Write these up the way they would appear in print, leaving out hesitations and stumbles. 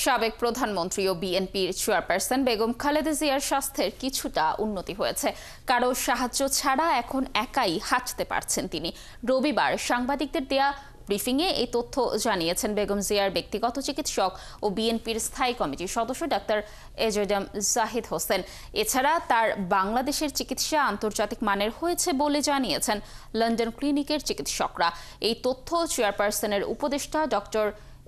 সাবেক প্রধানমন্ত্রী ও বিএনপির চেয়ারপারসন বেগম খালেদা জিয়ার স্বাস্থ্যের কিছুটা উন্নতি হয়েছে। কারো সাহায্য ছাড়া এখন একাই হাঁটতে পারছেন তিনি। রবিবার সাংবাদিকদের দেয়া ব্রিফিংয়ে এই তথ্য জানিয়েছেন বেগম জিয়ার ব্যক্তিগত চিকিৎসক ও বিএনপির স্থায়ী কমিটির সদস্য ডাক্তার এজেডএম জাহিদ হোসেন। এছাড়া তার বাংলাদেশের চিকিৎসা আন্তর্জাতিক মানের হয়েছে বলে জানিয়েছেন লন্ডন ক্লিনিকের চিকিৎসকরা। এই তথ্য চেয়ারপারসনের উপদেষ্টা ডক্টর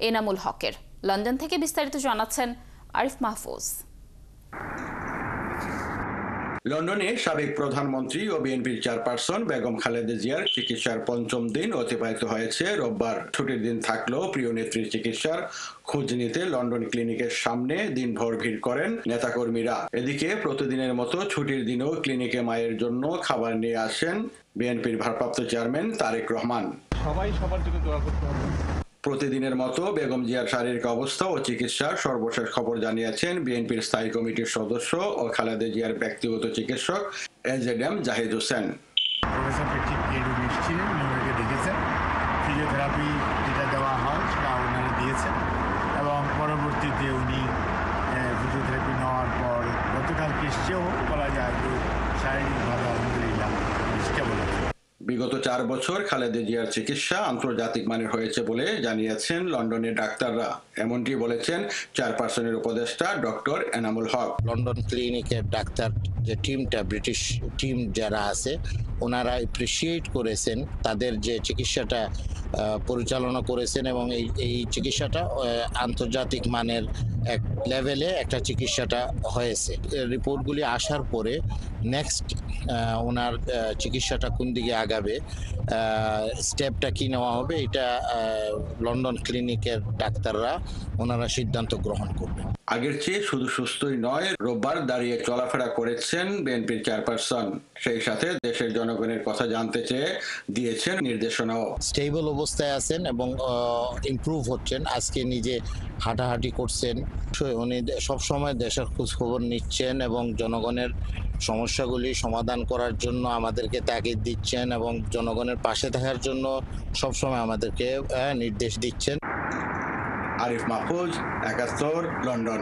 এনামুল হকের। লন্ডন থেকে বিস্তারিত জানাচ্ছেন আরিফ মাহফুজ। লন্ডনে সাবেক প্রধানমন্ত্রী ও বিএনপির চেয়ারপারসন বেগম খালেদা জিয়ার চিকিৎসার পঞ্চম দিন অতিবাহিত হয়েছে। রোববার ছুটির দিন থাকলেও প্রিয় নেত্রীর চিকিৎসার খোঁজ নিতে লন্ডন ক্লিনিকের সামনে দিনভর ভিড় করেন নেতাকর্মীরা। এদিকে প্রতিদিনের মতো ছুটির দিনেও ক্লিনিকে মায়ের জন্য খাবার নিয়ে আসেন বিএনপির ভারপ্রাপ্ত চেয়ারম্যান তারেক রহমান। সবাই সবার জন্য দোয়া করতে হবে। প্রতিদিনের মতো বেগম জিয়ার শারীরিক অবস্থা ও চিকিৎসার সর্বশেষ খবর জানিয়েছেন বিএনপির স্থায়ী কমিটির সদস্য ও খালেদা জিয়ার ব্যক্তিগত চিকিৎসক এজেডএম জাহিদ হোসেন। ফিজিওথেরাপি যেটা দেওয়া হয় সেটা ওনারা দিয়েছেন এবং পরবর্তীতে উনি ফিজিওথেরাপি নেওয়ার পর গতকালকে এসেও বলা যায় যে শারীরিকভাবে আলহামদুলিল্লাহ স্টেবল আছে। বিগত 4 বছর খালেদা জিয়ার চিকিৎসা আন্তর্জাতিক মানের হয়েছে বলে জানিয়েছেন লন্ডনের ডাক্তাররা। এমনটি বলেছেন চেয়ারপারসনের উপদেষ্টা ডক্টর এনামুল হক। লন্ডন ক্লিনিকের ডাক্তার যে টিমটা, ব্রিটিশ টিম যারা আছে, ওনারা অ্যাপ্রিসিয়েট করেছেন তাদের যে চিকিৎসাটা পরিচালনা করেছেন এবং এই চিকিৎসাটা আন্তর্জাতিক মানের এক লেভেলে একটা চিকিৎসাটা হয়েছে। রিপোর্টগুলি আসার পরে নেক্সট ওনার চিকিৎসাটা কোন দিকে আগাবে, স্টেপটা কি নেওয়া হবে, এটা লন্ডন ক্লিনিকের ডাক্তাররা ওনারা সিদ্ধান্ত গ্রহণ করবেন। আগের চেয়ে শুধু সুস্থই নয়, রোববার দাঁড়িয়ে চলাফেরা করেছেন বিএনপির চেয়ারপারসন। সেই সাথে দেশের জনগণের কথা জানতে চেয়ে দিয়েছেন নির্দেশনাও। স্টেবল অবস্থায় আছেন এবং ইমপ্রুভ হচ্ছেন। আজকে নিজে হাঁটাহাঁটি করছেন। উনি সবসময় দেশের খোঁজখবর নিচ্ছেন এবং জনগণের সমস্যাগুলি সমাধান করার জন্য আমাদেরকে তাগিদ দিচ্ছেন এবং জনগণের পাশে থাকার জন্য সবসময় আমাদেরকে নির্দেশ দিচ্ছেন। আরিফ মাহফুজ, 71, লন্ডন।